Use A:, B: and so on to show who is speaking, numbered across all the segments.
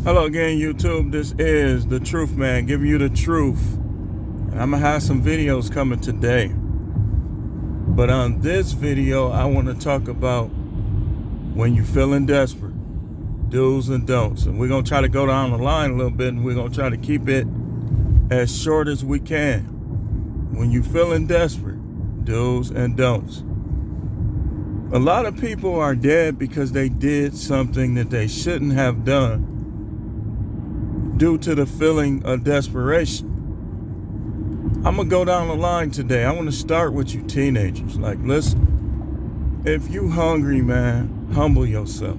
A: Hello again, YouTube. This is the Truth Man, giving you the truth. And I'm going to have some videos coming today. But on this video, I want to talk about when you're feeling desperate, do's and don'ts. And we're going to try to go down the line a little bit, and we're going to try to keep it as short as we can. When you're feeling desperate, do's and don'ts. A lot of people are dead because they did something that they shouldn't have done due to the feeling of desperation. I'm going to go down the line today. I want to start with you teenagers. Like, listen, if you hungry, man, humble yourself.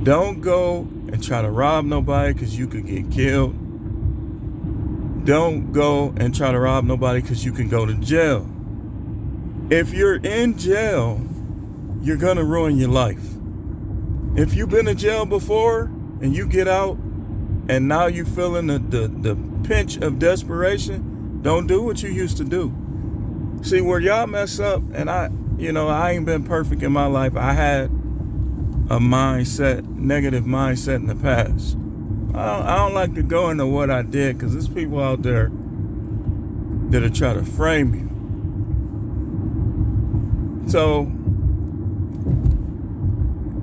A: Don't go and try to rob nobody because you could get killed. Don't go and try to rob nobody because you can go to jail. If you're in jail, you're going to ruin your life. If you've been in jail before and you get out and now you're feeling the pinch of desperation, don't do what you used to do. See, where y'all mess up, and I ain't been perfect in my life. I had a negative mindset in the past. I don't like to go into what I did because there's people out there that'll try to frame you. So,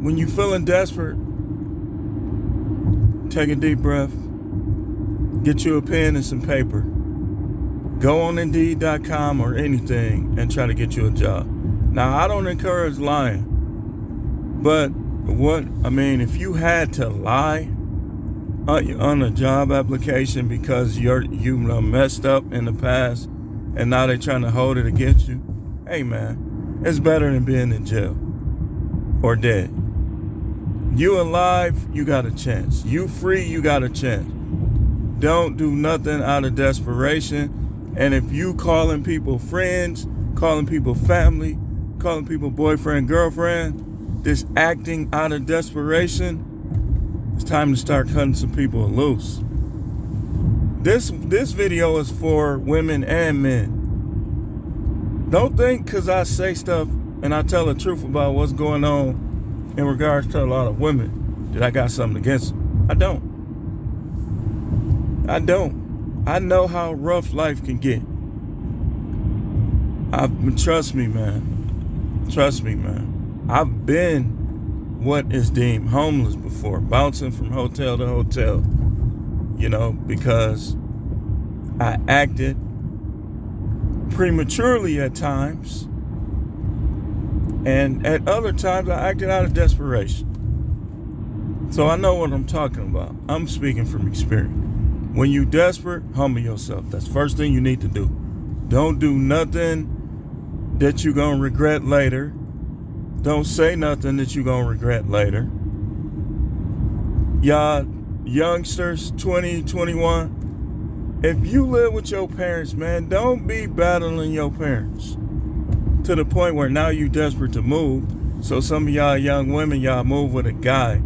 A: when you're feeling desperate, take a deep breath, get you a pen and some paper, go on Indeed.com or anything and try to get you a job. Now, I don't encourage lying, but if you had to lie on a job application because you messed up in the past and now they're trying to hold it against you, hey man, it's better than being in jail or dead. You alive, you got a chance. You free, you got a chance. Don't do nothing out of desperation. And if you calling people friends, calling people family, calling people boyfriend, girlfriend, this acting out of desperation, it's time to start cutting some people loose. This video is for women and men. Don't think because I say stuff and I tell the truth about what's going on in regards to a lot of women that I got something against them. I don't. I know how rough life can get. Trust me, man. I've been what is deemed homeless before, bouncing from hotel to hotel, because I acted prematurely at times, and at other times I acted out of desperation. So I know what I'm talking about. I'm speaking from experience. When you're desperate, humble yourself. That's the first thing you need to do. Don't do nothing that you're going to regret later. Don't say nothing that you're going to regret later. Y'all youngsters, 20, 21, if you live with your parents, man, don't be battling your parents to the point where now you're desperate to move. So some of y'all young women, y'all move with a guy,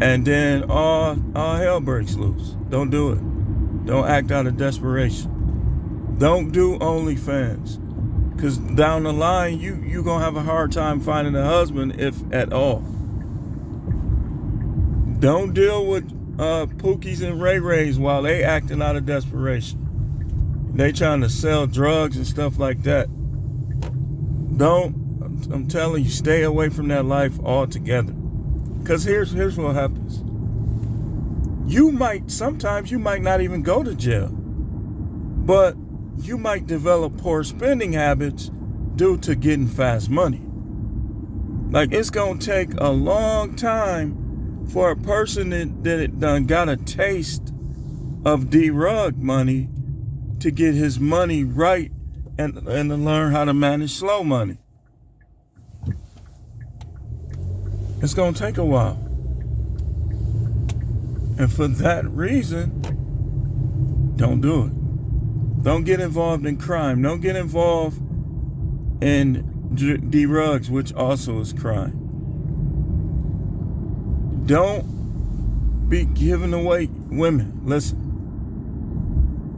A: and then all hell breaks loose. Don't do it. Don't act out of desperation. Don't do OnlyFans, because down the line you gonna have a hard time finding a husband, if at all. Don't deal with Pookies and Ray Rays while they acting out of desperation. They trying to sell drugs and stuff like that. I'm telling you, stay away from that life altogether. Because here's what happens. Sometimes you might not even go to jail, but you might develop poor spending habits due to getting fast money. Like, it's going to take a long time for a person that done got a taste of D-Rug money to get his money right and to learn how to manage slow money. It's going to take a while. And for that reason, don't do it. Don't get involved in crime. Don't get involved in D-Rugs, which also is crime. Don't be giving away women. Listen,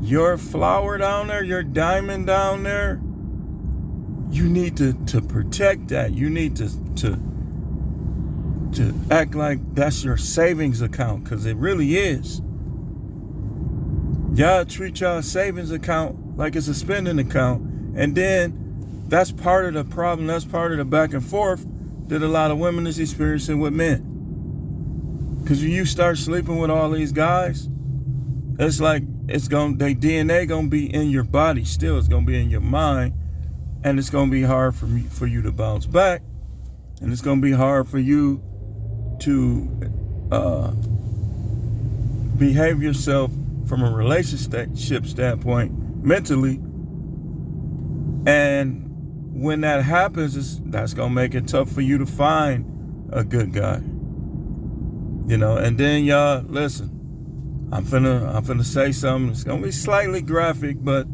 A: your flower down there, your diamond down there, you need to protect that. You need to to act like that's your savings account, because it really is. Y'all treat y'all savings account like it's a spending account, and then that's part of the problem. That's part of the back and forth that a lot of women is experiencing with men. Because when you start sleeping with all these guys, it's like their DNA gonna be in your body still. It's gonna be in your mind, and it's gonna be hard for you to bounce back, and it's gonna be hard for you to behave yourself from a relationship standpoint mentally. And when that happens, that's gonna make it tough for you to find a good guy. And then y'all listen. I'm finna say something. It's gonna be slightly graphic, but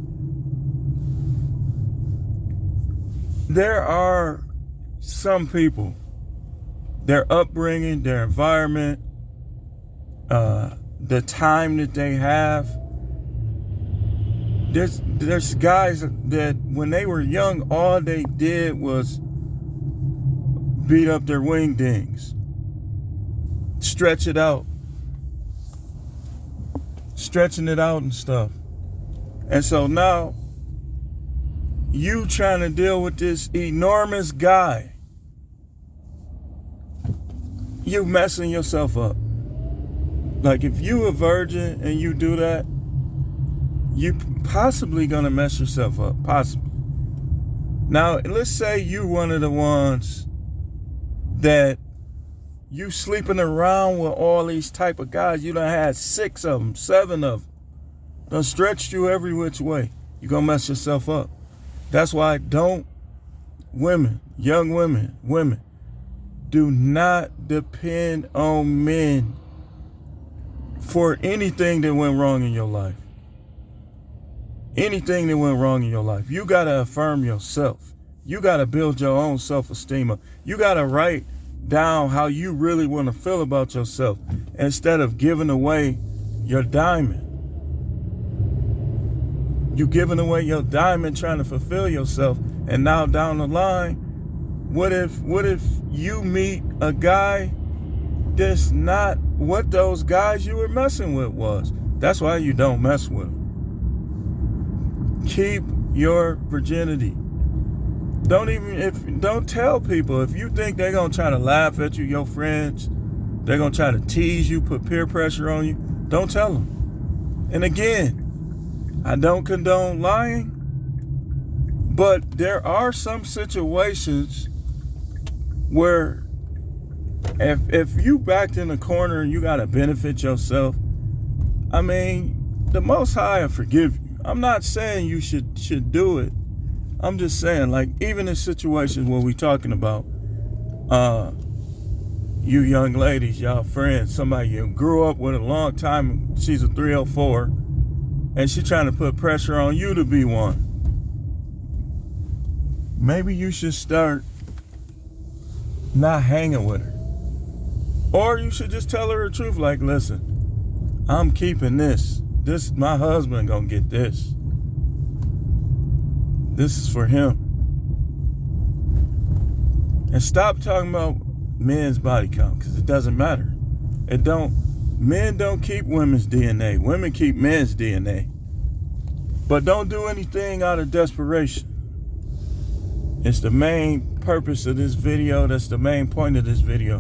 A: there are some people, their upbringing, their environment, the time that they have. There's guys that when they were young, all they did was beat up their wingdings, stretching it out and stuff. And so now you trying to deal with this enormous guy, you messing yourself up. Like if you a virgin and you do that, you possibly gonna mess yourself up, possibly. Now, let's say you one of the ones that you sleeping around with all these type of guys. You done had 6 of them, 7 of them. Done stretched you every which way. You gonna mess yourself up. That's why young women, do not depend on men for anything that went wrong in your life. Anything that went wrong in your life. You gotta affirm yourself. You gotta build your own self-esteem up. You gotta write down how you really want to feel about yourself instead of giving away your diamond. You giving away your diamond trying to fulfill yourself, and now down the line, what if you meet a guy that's not what those guys you were messing with was? That's why you don't mess with them. Keep your virginity. Don't tell people. If you think they're gonna try to laugh at you, your friends, they're gonna try to tease you, put peer pressure on you, don't tell them. And again, I don't condone lying, but there are some situations where if you backed in the corner and you gotta benefit yourself, I mean, the Most High will forgive you. I'm not saying you should do it. I'm just saying, like, even in situations where we talking about you young ladies, y'all friends, somebody you grew up with a long time, she's a 304, and she trying to put pressure on you to be one. Maybe you should start not hanging with her. Or you should just tell her the truth, like, listen, I'm keeping this. My husband gonna get this. This is for him. And stop talking about men's body count, because it doesn't matter. Men don't keep women's DNA. Women keep men's DNA. But don't do anything out of desperation. It's the main purpose of this video. That's the main point of this video.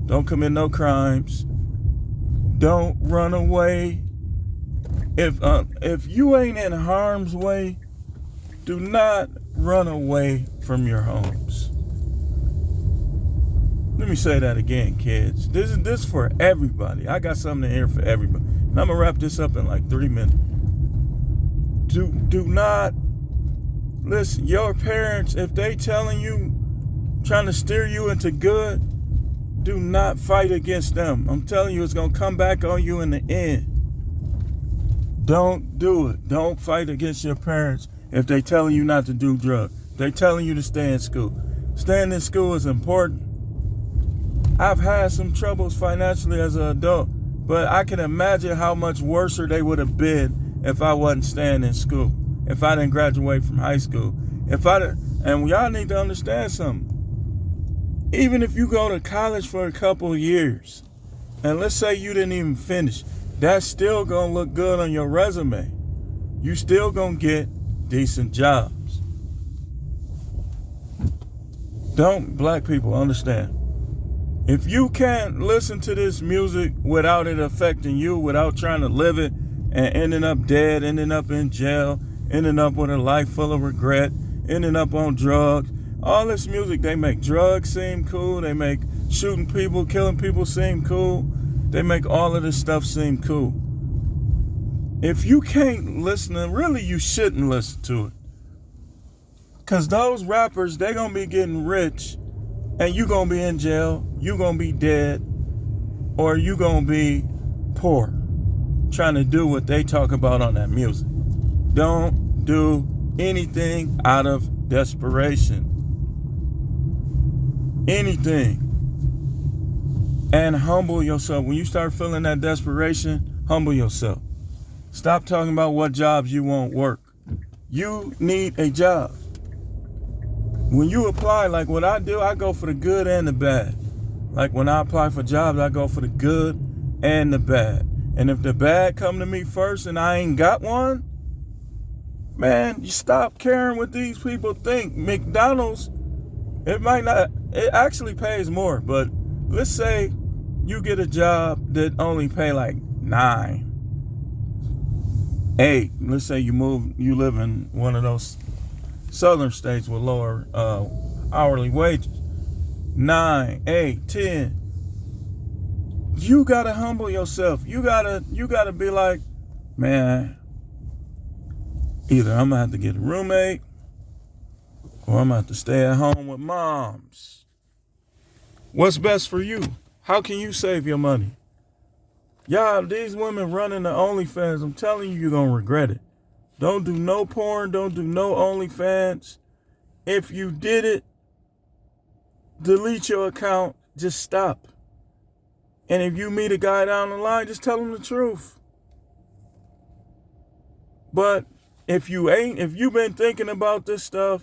A: Don't commit no crimes. Don't run away. If you ain't in harm's way, do not run away from your homes. Let me say that again, kids. This is for everybody. I got something in here for everybody. And I'm gonna wrap this up in like 3 minutes. Do not listen. Your parents, if they telling you, trying to steer you into good, do not fight against them. I'm telling you, it's gonna come back on you in the end. Don't do it. Don't fight against your parents if they telling you not to do drugs. They telling you to stay in school. Staying in school is important. I've had some troubles financially as an adult, but I can imagine how much worse they would have been if I wasn't staying in school, if I didn't graduate from high school. And y'all need to understand something. Even if you go to college for a couple of years, and let's say you didn't even finish, that's still gonna look good on your resume. You still gonna get decent jobs. Don't black people understand? If you can't listen to this music without it affecting you, without trying to live it and ending up dead, ending up in jail, ending up with a life full of regret, ending up on drugs, all this music, they make drugs seem cool, they make shooting people, killing people seem cool, they make all of this stuff seem cool. If you can't listen, then really you shouldn't listen to it. Because those rappers, they're going to be getting rich, and you going to be in jail, you going to be dead, or you going to be poor, trying to do what they talk about on that music. Don't do anything out of desperation. Anything. And humble yourself. When you start feeling that desperation, humble yourself. Stop talking about what jobs you won't work. You need a job. When you apply, like what I do, I go for the good and the bad. Like when I apply for jobs, I go for the good and the bad. And if the bad come to me first and I ain't got one, man, you stop caring what these people think. McDonald's, it actually pays more, but let's say you get a job that only pay like 9, 8. Let's say you live in one of those southern states with lower hourly wages. 9, 8, 10. You gotta humble yourself. You gotta be like, man, either I'm gonna have to get a roommate or I'm gonna have to stay at home with moms. What's best for you? How can you save your money? Y'all, these women running the OnlyFans, I'm telling you, you're gonna regret it. Don't do no porn, don't do no OnlyFans. If you did it, delete your account, just stop. And if you meet a guy down the line, just tell him the truth. But if you've been thinking about this stuff,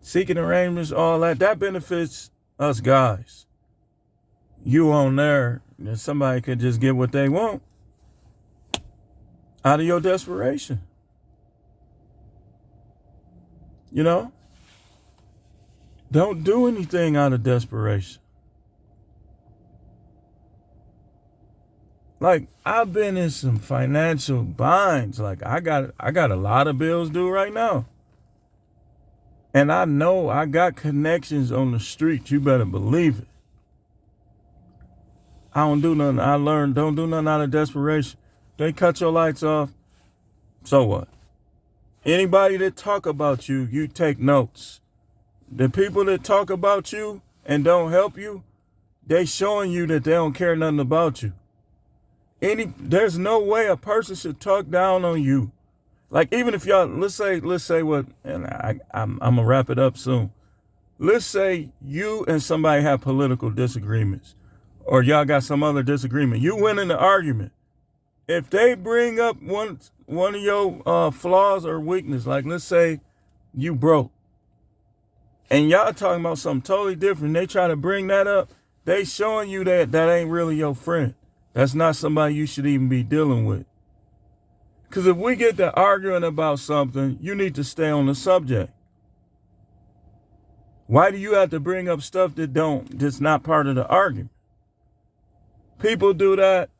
A: seeking arrangements, all that benefits us guys. You on there, and somebody could just get what they want out of your desperation. You know? Don't do anything out of desperation. Like, I've been in some financial binds. Like, I got a lot of bills due right now. And I know I got connections on the street. You better believe it. I don't do nothing. I learned don't do nothing out of desperation. They cut your lights off. So what? Anybody that talk about you, you take notes. The people that talk about you and don't help you, they showing you that they don't care nothing about you. There's no way a person should talk down on you. Like, even if y'all, let's say what, and I'm gonna wrap it up soon. Let's say you and somebody have political disagreements, or y'all got some other disagreement. You win in the argument. If they bring up one of your flaws or weakness, like let's say you broke, and y'all talking about something totally different, they try to bring that up, they showing you that ain't really your friend. That's not somebody you should even be dealing with. Because if we get to arguing about something, you need to stay on the subject. Why do you have to bring up stuff that's not part of the argument? People do that,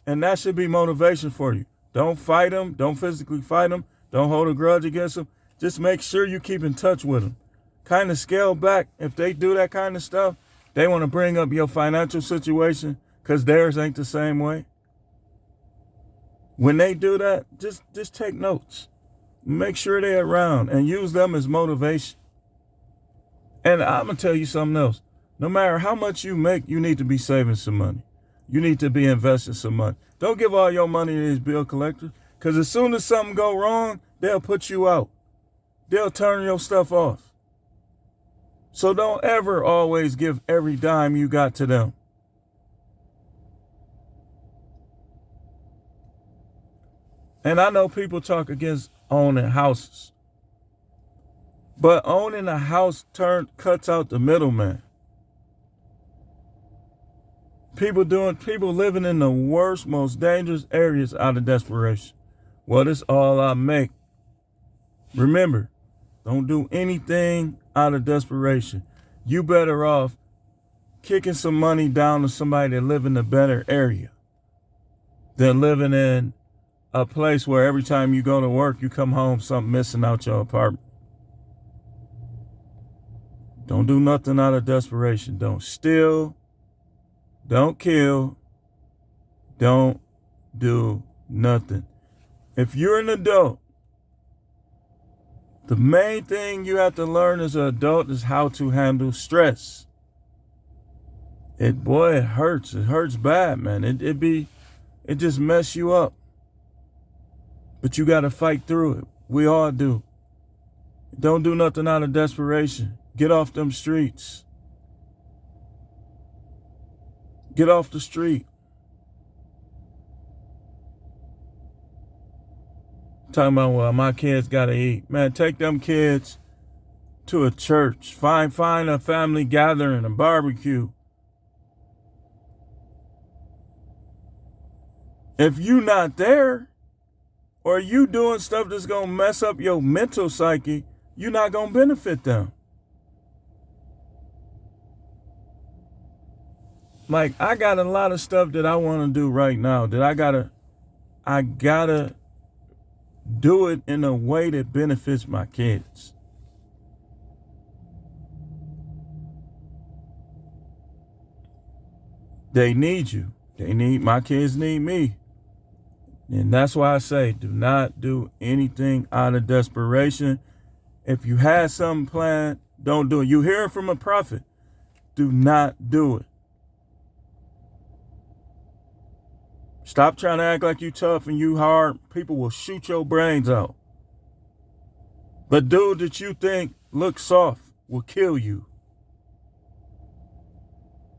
A: and that should be motivation for you. Don't fight them. Don't physically fight them. Don't hold a grudge against them. Just make sure you keep in touch with them. Kind of scale back. If they do that kind of stuff, they want to bring up your financial situation because theirs ain't the same way. When they do that, just take notes. Make sure they're around and use them as motivation. And I'm going to tell you something else. No matter how much you make, you need to be saving some money. You need to be investing some money. Don't give all your money to these bill collectors, because as soon as something go wrong, they'll put you out. They'll turn your stuff off. So don't ever always give every dime you got to them. And I know people talk against owning houses. But owning a house cuts out the middleman. People living in the worst, most dangerous areas out of desperation. Well, this all I make. Remember, don't do anything out of desperation. You better off kicking some money down to somebody that live in a better area than living in a place where every time you go to work, you come home, something missing out your apartment. Don't do nothing out of desperation. Don't steal. Don't kill. Don't do nothing. If you're an adult, the main thing you have to learn as an adult is how to handle stress. It hurts. It hurts bad, man. It just mess you up. But you got to fight through it. We all do. Don't do nothing out of desperation. Get off them streets. Get off the street. Talking about, well, my kids got to eat. Man, take them kids to a church. Find a family gathering, a barbecue. If you not there, or you doing stuff that's going to mess up your mental psyche, you're not going to benefit them. Like, I got a lot of stuff that I want to do right now that I gotta do it in a way that benefits my kids. They need you. My kids need me. And that's why I say, do not do anything out of desperation. If you had something planned, don't do it. You hear it from a prophet. Do not do it. Stop trying to act like you tough and you hard. People will shoot your brains out. But dude that you think looks soft will kill you.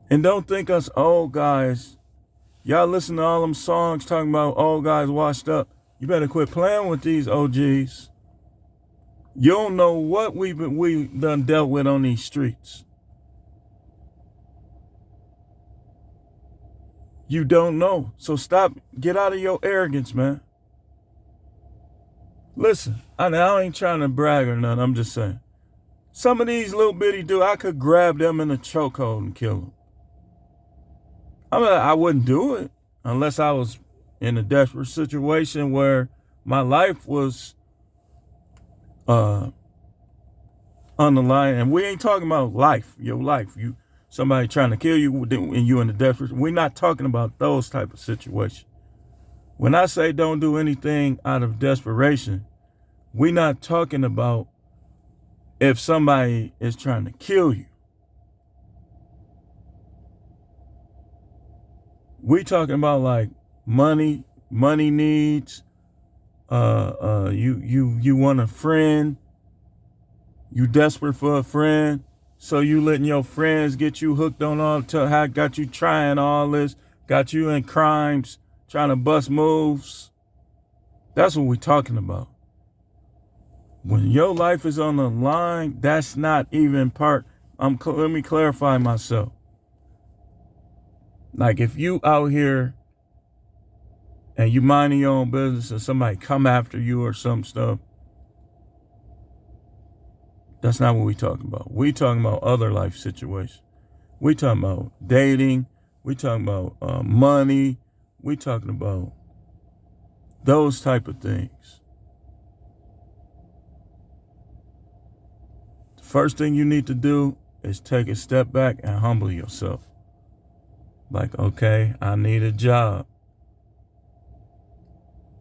A: And don't think us old guys. Y'all listen to all them songs talking about old guys washed up. You better quit playing with these OGs. You don't know what we done dealt with on these streets. You don't know. So stop. Get out of your arrogance, man. Listen, I ain't trying to brag or nothing. I'm just saying. Some of these little bitty dudes, I could grab them in a chokehold and kill them. I wouldn't do it unless I was in a desperate situation where my life was on the line. And we ain't talking about life, your life. Somebody trying to kill you and you in a desperate. We're not talking about those type of situations. When I say don't do anything out of desperation, we're not talking about if somebody is trying to kill you. We talking about like money needs. You want a friend. You desperate for a friend, so you letting your friends get you hooked on got you trying all this, got you in crimes, trying to bust moves. That's what we talking about. When your life is on the line, that's not even part. Let me clarify myself. Like if you out here and you minding your own business and somebody come after you or some stuff, that's not what we talking about. We talking about other life situations. We talking about dating. We talking about money. We talking about those type of things. The first thing you need to do is take a step back and humble yourself. Like, okay, I need a job.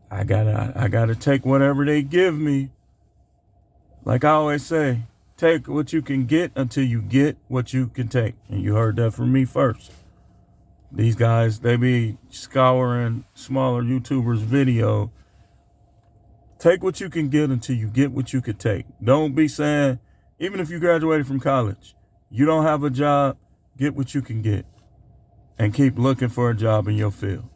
A: I gotta take whatever they give me. Like I always say, take what you can get until you get what you can take. And you heard that from me first. These guys, they be scouring smaller YouTubers' video. Take what you can get until you get what you could take. Don't be saying, even if you graduated from college, you don't have a job, get what you can get. And keep looking for a job in your field.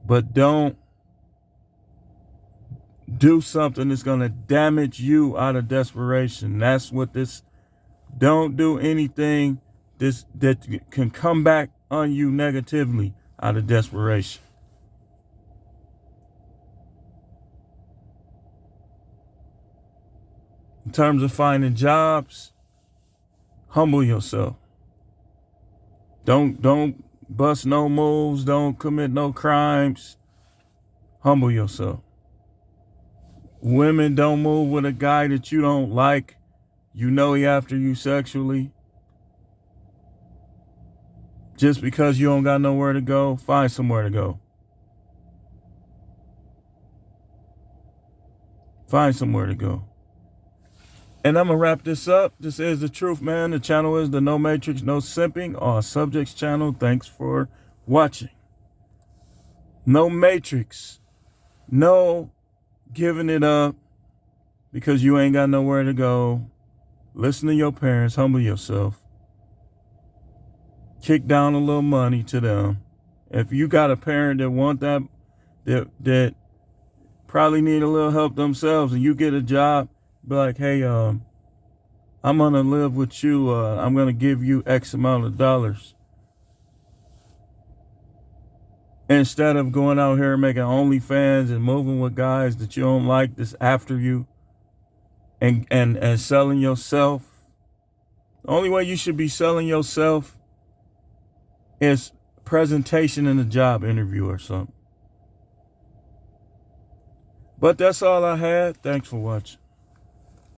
A: But don't do something that's going to damage you out of desperation. That's what this Don't do anything that can come back on you negatively out of desperation. In terms of finding jobs, humble yourself. Don't bust no moves. Don't commit no crimes. Humble yourself. Women, don't move with a guy that you don't like. You know he after you sexually. Just because you don't got nowhere to go, find somewhere to go. Find somewhere to go. And I'm going to wrap this up. This is The Truth, man. The channel is the No Matrix, No Simping, All Subjects channel. Thanks for watching. No Matrix. No giving it up because you ain't got nowhere to go. Listen to your parents. Humble yourself. Kick down a little money to them. If you got a parent that want that probably need a little help themselves, and you get a job, be like, hey, I'm gonna live with you. I'm gonna give you X amount of dollars. Instead of going out here and making OnlyFans and moving with guys that you don't like that's after you and selling yourself. The only way you should be selling yourself is presentation in a job interview or something. But that's all I had. Thanks for watching.